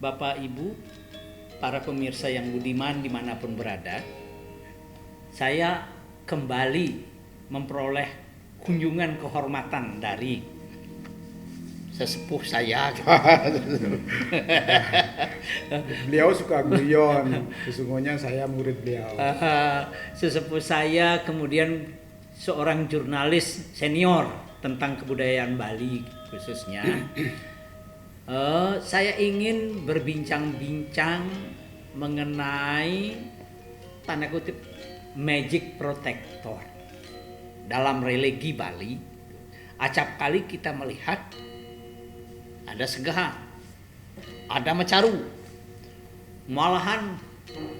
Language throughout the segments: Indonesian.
Bapak Ibu, para pemirsa yang budiman dimanapun berada, saya kembali memperoleh kunjungan kehormatan dari sesepuh saya. Beliau suka guyon, sesungguhnya saya murid beliau. Sesepuh saya, kemudian seorang jurnalis senior tentang kebudayaan Bali khususnya. Saya ingin berbincang-bincang mengenai tanda kutip magic protector dalam religi Bali. Acap kali kita melihat ada Segaha, ada Mecaru. Malahan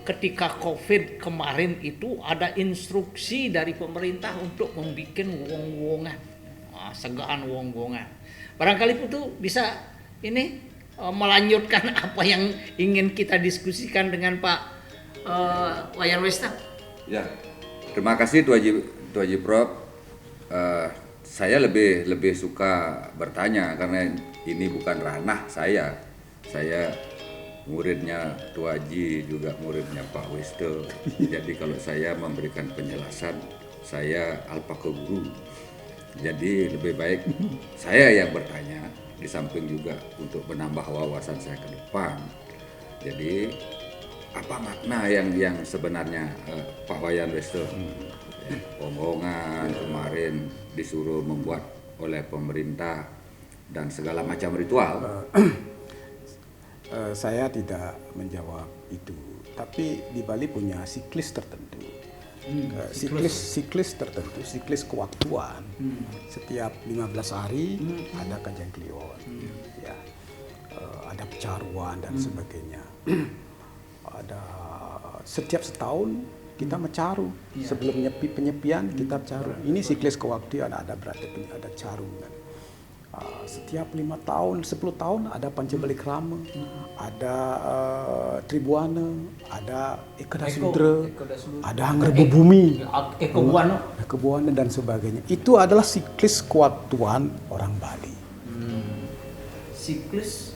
ketika COVID kemarin itu ada instruksi dari pemerintah untuk membuat wong-wongan, Segahan wong-wongan. Barangkali itu bisa ini melanjutkan apa yang ingin kita diskusikan dengan Pak Wayan Westa. Ya, terima kasih Tuh Haji Prof. Saya lebih suka bertanya karena ini bukan ranah saya. Saya muridnya Tuh Haji, juga muridnya Pak Westa. Jadi kalau saya memberikan penjelasan, saya alpa ke guru. Jadi lebih baik saya yang bertanya, di samping juga untuk menambah wawasan saya ke depan. Jadi apa makna yang sebenarnya Pak Wayan Westa omongan kemarin disuruh membuat oleh pemerintah dan segala macam ritual? Saya tidak menjawab itu, tapi di Bali punya siklis tertentu. Siklis tertentu, siklis kewaktuan. Setiap 15 hari ada kajian kliwon, ya, ada pecaruan dan sebagainya. Ada setiap setahun kita mencaru, sebelum penyepian kita caru. Ini siklis kewaktuan, ada berarti ada caru. Setiap 5 tahun, 10 tahun ada Pancabalikrama, ada Tribuana, ada Ekadasudra, ada Hangrebu Bumi, Ekobuana dan sebagainya. Itu adalah siklis kewaktuan orang Bali. Siklus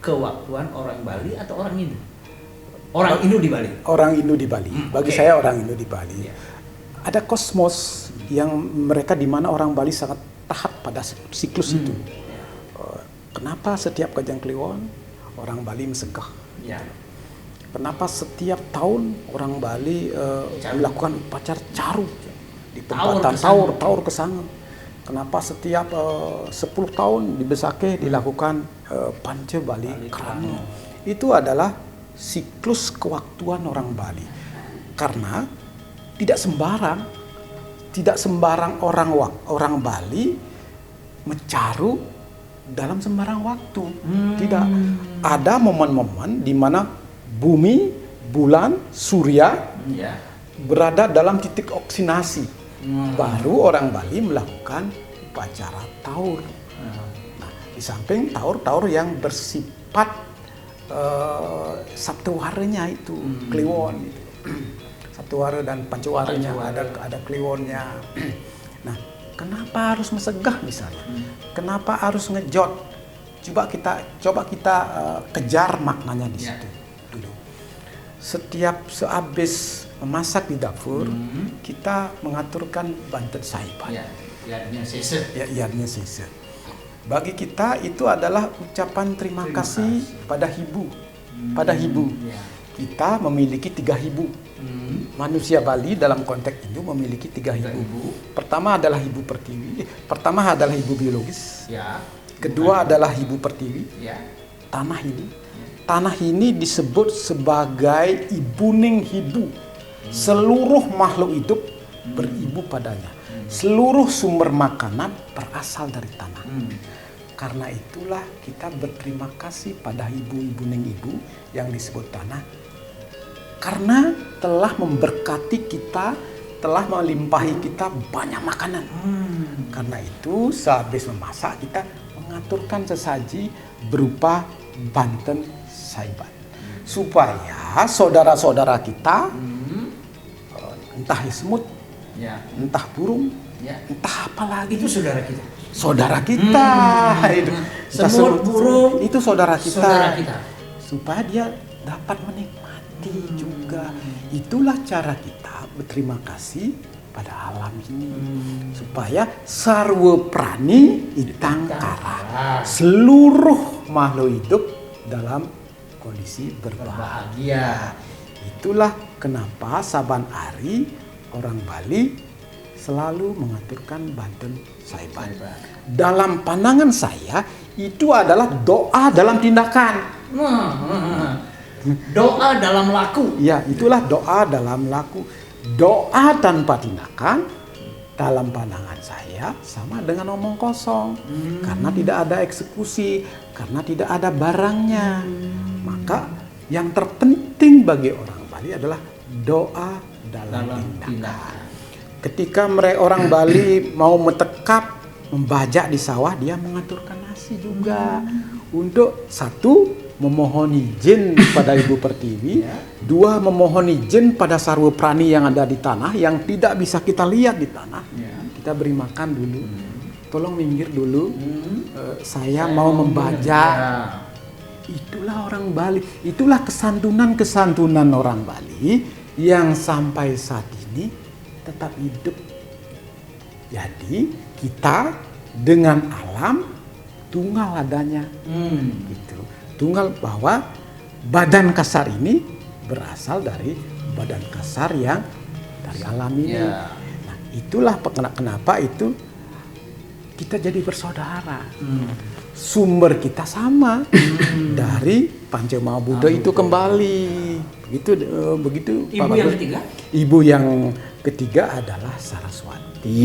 kewaktuan orang Bali atau orang Hindu? Orang Hindu di Bali. Orang Hindu di Bali. Bagi saya orang Hindu di Bali. Ada kosmos yang mereka di mana orang Bali sangat taat pada siklus itu. Kenapa setiap kajian kliwon orang Bali mesegah? Ya. Kenapa setiap tahun orang Bali melakukan upacara caru di tempatan taur kesanga? Kenapa setiap 10 tahun di Besakeh dilakukan Pancabalikrama? Itu adalah siklus kewaktuan orang Bali. Karena tidak sembarang orang Bali mencaru dalam sembarang waktu. Tidak. Ada momen-momen di mana bumi, bulan, surya berada dalam titik oksinasi. Baru orang Bali melakukan upacara taur. Nah, di samping taur-taur yang bersifat Sabtuwaranya itu, kliwon itu. Sabtuwara dan Pancawaranya ada kliwonnya. Nah, kenapa harus mesegah misalnya? Kenapa harus ngejot? Coba kita kejar maknanya di situ dulu. Setiap sehabis memasak di dapur, kita mengaturkan bantet saiban. Yadnya sese. Bagi kita itu adalah ucapan terima kasih pada Hibu. Kita memiliki 3 Hibu. Manusia Bali dalam konteks itu memiliki 3 Hibu. Pertama adalah Hibu Pertiwi. Pertama adalah Hibu biologis. Kedua adalah Hibu Pertiwi. Tanah ini disebut sebagai ibuning hibu. Seluruh makhluk hidup beribu padanya. Seluruh sumber makanan berasal dari tanah. Karena itulah kita berterima kasih pada ibu-ibuning ibu yang disebut tanah. Karena telah memberkati kita, telah melimpahi kita banyak makanan. Karena itu sehabis memasak kita mengaturkan sesaji berupa banten saiban. Supaya saudara-saudara kita, entah semut, entah burung, entah apa lagi. Itu saudara kita. Saudara kita. Semut, burung, itu saudara kita. supaya dia dapat menikmati juga. Itulah cara kita berterima kasih pada alam ini, supaya sarwa prani itang kara, seluruh makhluk hidup dalam kondisi berbahagia. Itulah kenapa saban hari orang Bali selalu mengaturkan Banten Saiban. Dalam pandangan saya itu adalah doa dalam tindakan. Doa dalam laku. Ya, itulah doa dalam laku. Doa tanpa tindakan dalam pandangan saya sama dengan omong kosong. Karena tidak ada eksekusi, karena tidak ada barangnya. Maka yang terpenting bagi orang Bali adalah doa dalam tindakan. Ketika orang Bali mau metekap, membajak di sawah, dia mengaturkan nasi juga. Untuk satu, memohon izin pada Ibu Pertiwi. Dua, memohon izin pada sarwa prani yang ada di tanah, yang tidak bisa kita lihat di tanah. Kita beri makan dulu. Tolong minggir dulu. Saya mau membajak. Itulah orang Bali. Itulah kesantunan orang Bali yang sampai saat ini tetap hidup. Jadi kita dengan alam tunggal adanya. Gitu. Tunggal bahwa badan kasar ini berasal dari badan kasar yang dari alam ini. Nah, itulah kenapa itu kita jadi bersaudara. Sumber kita sama dari Pancema Buddha itu kembali. Begitu Ibu Pak yang Bagus. ketiga? Ibu yang ketiga adalah Saraswati.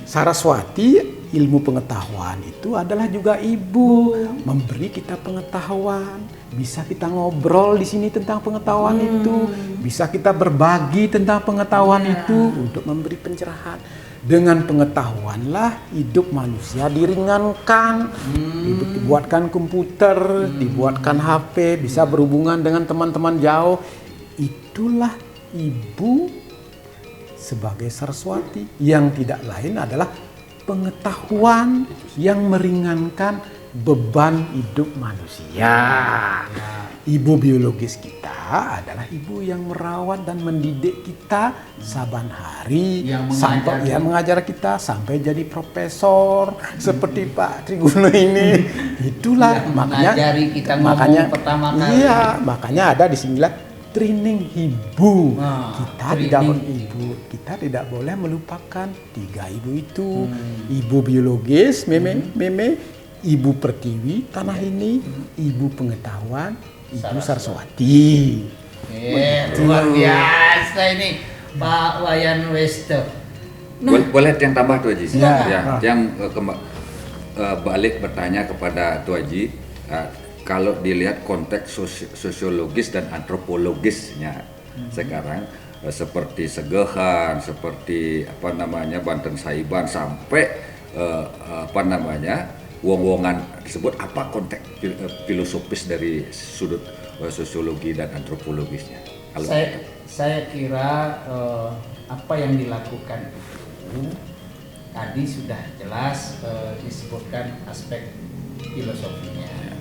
Saraswati, ilmu pengetahuan itu adalah juga ibu, memberi kita pengetahuan. Bisa kita ngobrol di sini tentang pengetahuan itu, bisa kita berbagi tentang pengetahuan itu untuk memberi pencerahan. Dengan pengetahuanlah hidup manusia diringankan, dibuatkan komputer, dibuatkan HP, bisa berhubungan dengan teman-teman jauh. Itulah ibu sebagai Saraswati, yang tidak lain adalah pengetahuan yang meringankan beban hidup manusia. Ibu biologis kita adalah ibu yang merawat dan mendidik kita saban hari, sampai mengajar kita sampai jadi profesor seperti Pak Triguno ini. Itulah makanya mengajari kita ngomong pertama kali. Iya, makanya ada di sinilah training ibu. Kita tidak boleh melupakan tiga ibu itu. Ibu biologis, meme, ibu pertiwi tanah ini, ibu pengetahuan, ibu Saraswati. Luar biasa ini Pak Wayan Westo. Boleh yang tambah Tuh Haji? Ya. Yang balik bertanya kepada Tuh Haji, kalau dilihat konteks sosiologis dan antropologisnya sekarang, seperti Segehan, seperti Banten Saiban, sampai Wong-wongan tersebut, apa konteks filosofis dari sudut sosiologi dan antropologisnya? Saya kira apa yang dilakukan itu tadi sudah jelas disebutkan aspek filosofinya,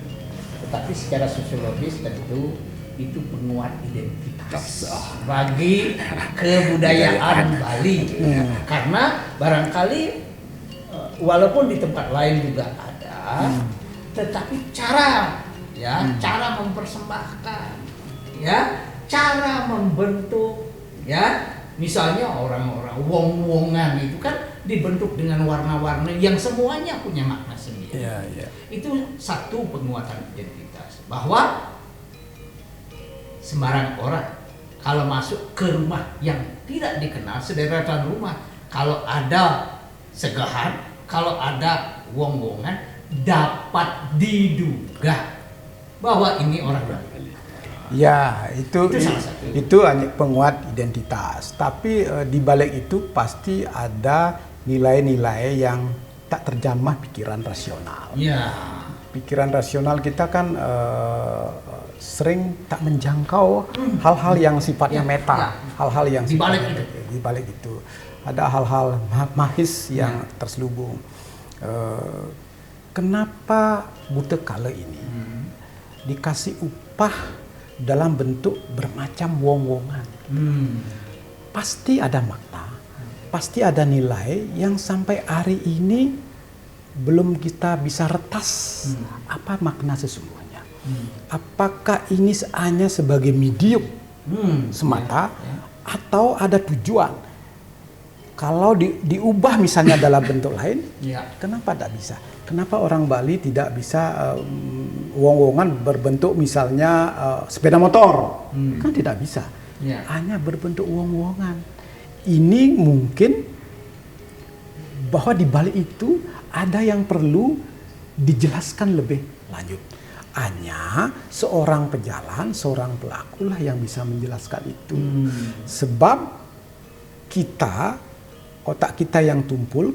tetapi secara sosiologis tentu itu penguat identitas bagi kebudayaan Bali. Karena barangkali walaupun di tempat lain juga ada, tetapi cara mempersembahkan, cara membentuk, misalnya orang-orang wong-wongan itu kan dibentuk dengan warna-warni yang semuanya punya makna sendiri. Itu satu penguatan identitas, bahwa sembarang orang kalau masuk ke rumah yang tidak dikenal, sederetan rumah, kalau ada Segehan, kalau ada wong-wongan, dapat diduga bahwa ini orang Bali. Ya, itu hanya penguat identitas. Tapi di balik itu pasti ada nilai-nilai yang tak terjamah pikiran rasional. Pikiran rasional kita kan sering tak menjangkau hal-hal yang sifatnya meta, hal-hal yang di balik itu ada hal-hal mahis yang terselubung. Kenapa Buta Kala ini dikasih upah dalam bentuk bermacam wong-wongan. Pasti ada makna, pasti ada nilai yang sampai hari ini belum kita bisa retas apa makna sesungguhnya. Apakah ini hanya sebagai medium semata atau ada tujuan? Kalau diubah misalnya dalam bentuk lain, kenapa tidak bisa? Kenapa orang Bali tidak bisa wong-wongan berbentuk misalnya sepeda motor? Kan tidak bisa. Hanya berbentuk wong-wongan. Ini mungkin bahwa di balik itu ada yang perlu dijelaskan lebih lanjut. Hanya seorang pejalan, seorang pelaku lah yang bisa menjelaskan itu. Sebab kita, otak kita yang tumpul,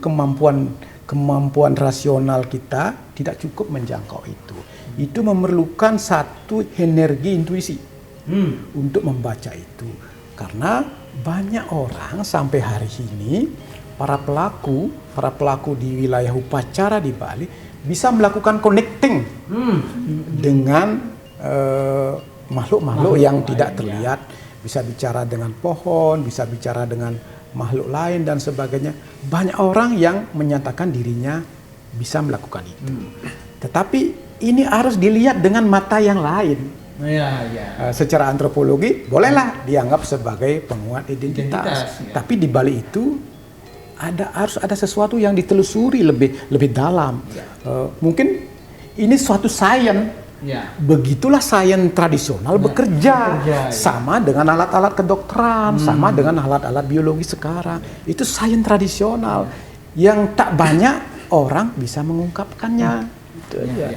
kemampuan rasional kita tidak cukup menjangkau itu. Itu memerlukan satu energi intuisi untuk membaca itu. Karena banyak orang sampai hari ini, para pelaku di wilayah upacara di Bali bisa melakukan connecting dengan makhluk-makhluk yang tidak terlihat. Bisa bicara dengan pohon, bisa bicara dengan makhluk lain dan sebagainya. Banyak orang yang menyatakan dirinya bisa melakukan itu. Tetapi ini harus dilihat dengan mata yang lain. Secara antropologi bolehlah dianggap sebagai penguat identitas. Tapi di balik itu harus ada sesuatu yang ditelusuri lebih dalam. Mungkin ini suatu sains. Begitulah sains tradisional bekerja. Sama dengan alat-alat kedokteran, sama dengan alat-alat biologi sekarang. Itu sains tradisional yang tak banyak orang bisa mengungkapkannya. Itu aja.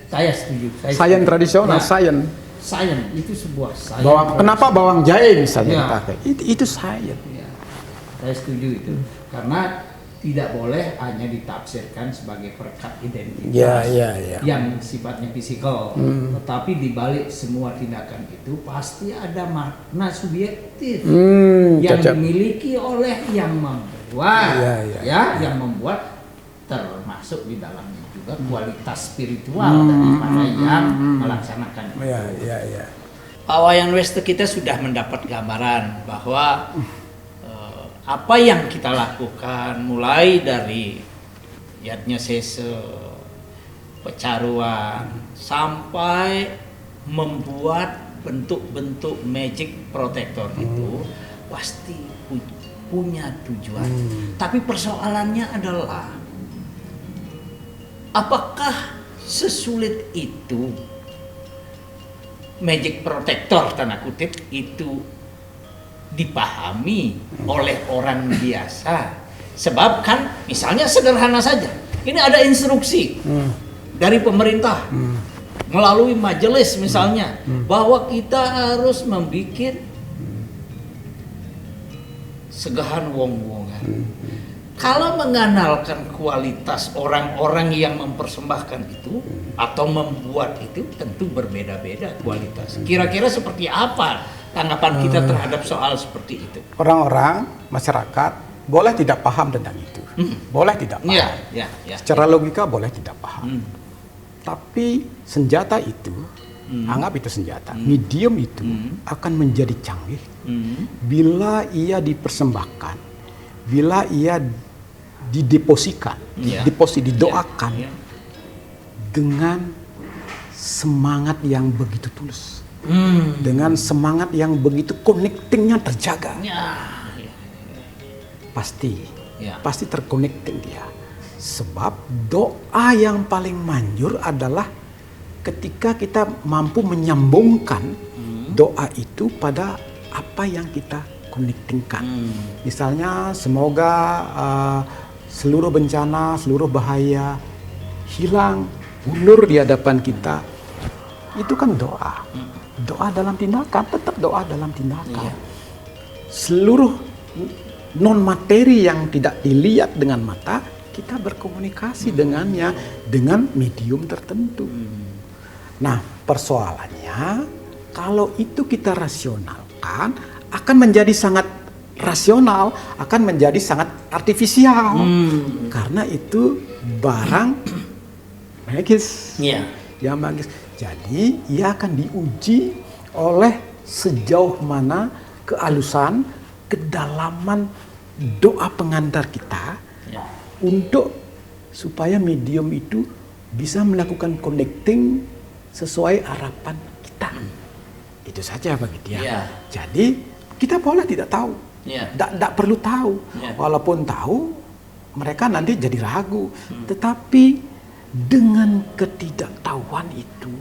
Saya setuju. Sains tradisional, sains itu sebuah sains. Kenapa bawang jahe misalnya dipakai? Itu sains. Saya setuju itu. Karena tidak boleh hanya ditafsirkan sebagai perekat identitas yang sifatnya fisikal. Tetapi di balik semua tindakan itu pasti ada makna subjektif yang dimiliki oleh yang membuat, yang membuat, termasuk di dalamnya juga kualitas spiritual daripada yang melaksanakan itu. Pak Wayan Wester, kita sudah mendapat gambaran bahwa apa yang kita lakukan mulai dari Yatnya Sese, pecaruan, sampai membuat bentuk-bentuk magic protector itu pasti punya tujuan. Tapi persoalannya adalah apakah sesulit itu magic protector tanda kutip itu dipahami oleh orang biasa? Sebab kan misalnya sederhana saja, ini ada instruksi dari pemerintah melalui majelis misalnya bahwa kita harus membuat segahan wong-wongan. Kalau mengandalkan kualitas orang-orang yang mempersembahkan itu atau membuat itu tentu berbeda-beda kualitas. Kira-kira seperti apa tanggapan kita terhadap soal seperti itu? Orang-orang, masyarakat boleh tidak paham tentang itu. Boleh tidak paham. Secara logika boleh tidak paham. Tapi senjata itu, anggap itu senjata. Medium itu akan menjadi canggih bila ia dipersembahkan, bila ia dideposikan, didoakan dengan semangat yang begitu tulus. Dengan semangat yang begitu connectingnya terjaga, pasti terconnecting dia. Sebab doa yang paling manjur adalah ketika kita mampu menyambungkan doa itu pada apa yang kita connectingkan. Misalnya semoga seluruh bencana, seluruh bahaya hilang, mundur di hadapan kita. Itu kan doa. Doa dalam tindakan, tetap doa dalam tindakan. Seluruh non materi yang tidak dilihat dengan mata, kita berkomunikasi dengannya dengan medium tertentu. Nah, persoalannya kalau itu kita rasionalkan akan menjadi sangat rasional, akan menjadi sangat artifisial. Karena itu barang magis. Yang magis. Jadi ia akan diuji oleh sejauh mana kealusan, kedalaman doa pengantar kita Ya. untuk supaya medium itu bisa melakukan connecting sesuai harapan kita. Itu saja bagi dia. Ya. Jadi kita boleh tidak tahu, Ya. tidak perlu tahu. Ya. Walaupun tahu, mereka nanti jadi ragu. Tetapi dengan ketidaktahuan itu,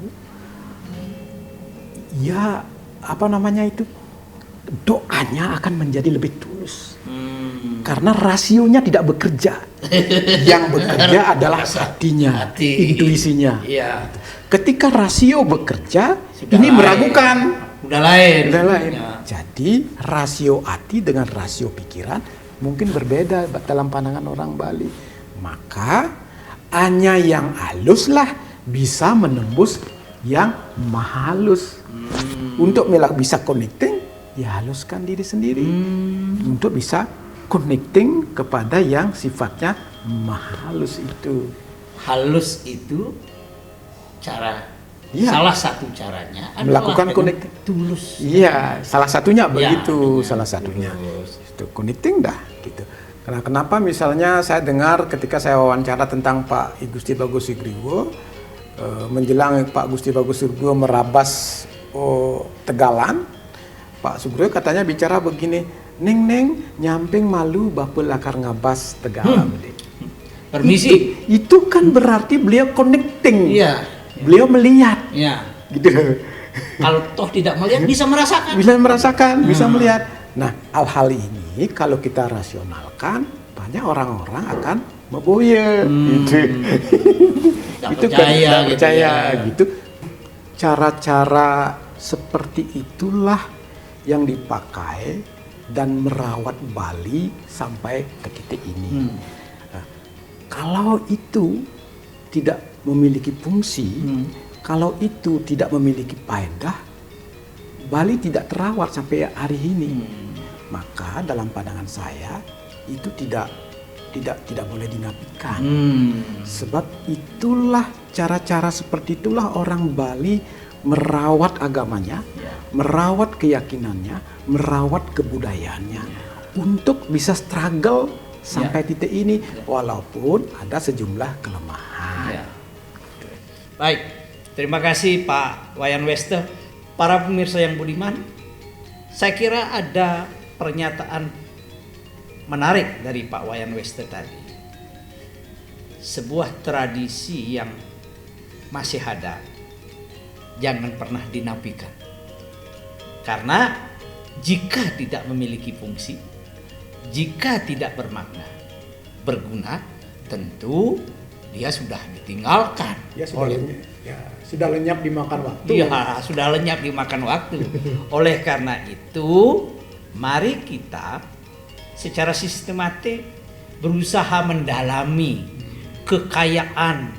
ya apa namanya itu, doanya akan menjadi lebih tulus. Karena rasionya tidak bekerja. Yang bekerja adalah hatinya, Hati. intuisinya. Iya. Ketika rasio bekerja, Sudah ini lain. meragukan. Udah lain. Udah lain. Ya. Jadi rasio hati dengan rasio pikiran mungkin berbeda dalam pandangan orang Bali. Maka hanya yang haluslah bisa menembus yang maha halus. Untuk bisa connecting, ya haluskan diri sendiri. Untuk bisa connecting kepada yang sifatnya maha halus itu. Halus itu cara Iya. salah satu caranya adalah Melakukan dengan connecting. tulus. Iya, salah satunya begitu, dengan salah satunya. tulus. Itu connecting dah gitu. Karena kenapa misalnya saya dengar ketika saya wawancara tentang Pak I Gusti Bagus Sugriwo, menjelang Pak Gusti Bagus Sugriwo merabas Tegalan, Pak Sugriwo katanya bicara begini, "Neng nyamping malu bapel akar ngabas Tegalan." Permisi. Itu kan berarti beliau connecting. Iya. Beliau melihat Ya. gitu. Kalau toh tidak melihat bisa merasakan. Bisa merasakan, bisa melihat. Nah, hal-hal ini kalau kita rasionalkan, banyak orang-orang akan meboye gitu. Tidak Itu percaya, tidak gitu percaya ya. gitu. Cara-cara seperti itulah yang dipakai dan merawat Bali sampai ke titik ini. Nah, kalau itu tidak memiliki fungsi, kalau itu tidak memiliki faedah, Bali tidak terawat sampai hari ini. Maka dalam pandangan saya itu tidak boleh dinafikan. Sebab itulah cara-cara seperti itulah orang Bali merawat agamanya, merawat keyakinannya, merawat kebudayaannya untuk bisa struggle sampai titik ini walaupun ada sejumlah kelemahan. Ya. Baik, terima kasih Pak Wayan Wester. Para pemirsa yang budiman, saya kira ada pernyataan menarik dari Pak Wayan Wester tadi. Sebuah tradisi yang masih ada, jangan pernah dinafikan. Karena jika tidak memiliki fungsi, jika tidak bermakna, berguna, tentu dia sudah ditinggalkan. Sudah lenyap dimakan waktu. Iya, sudah lenyap dimakan waktu. Oleh karena itu, mari kita secara sistematik berusaha mendalami kekayaan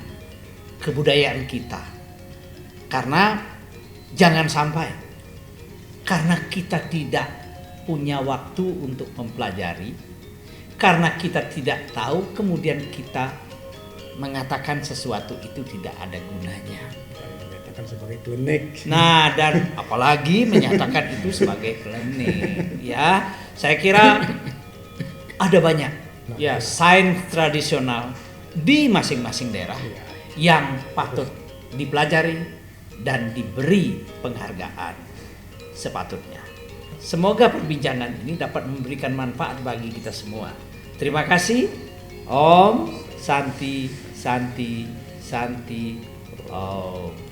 kebudayaan kita. Karena jangan sampai karena kita tidak punya waktu untuk mempelajari, karena kita tidak tahu, kemudian kita mengatakan sesuatu itu tidak ada gunanya. Menyatakan sebagai klinik. Nah, dan apalagi menyatakan itu sebagai klinik, ya. Saya kira ada banyak ya sains tradisional di masing-masing daerah yang patut dipelajari dan diberi penghargaan sepatutnya. Semoga perbincangan ini dapat memberikan manfaat bagi kita semua. Terima kasih. Om Santi Santi Santi Om.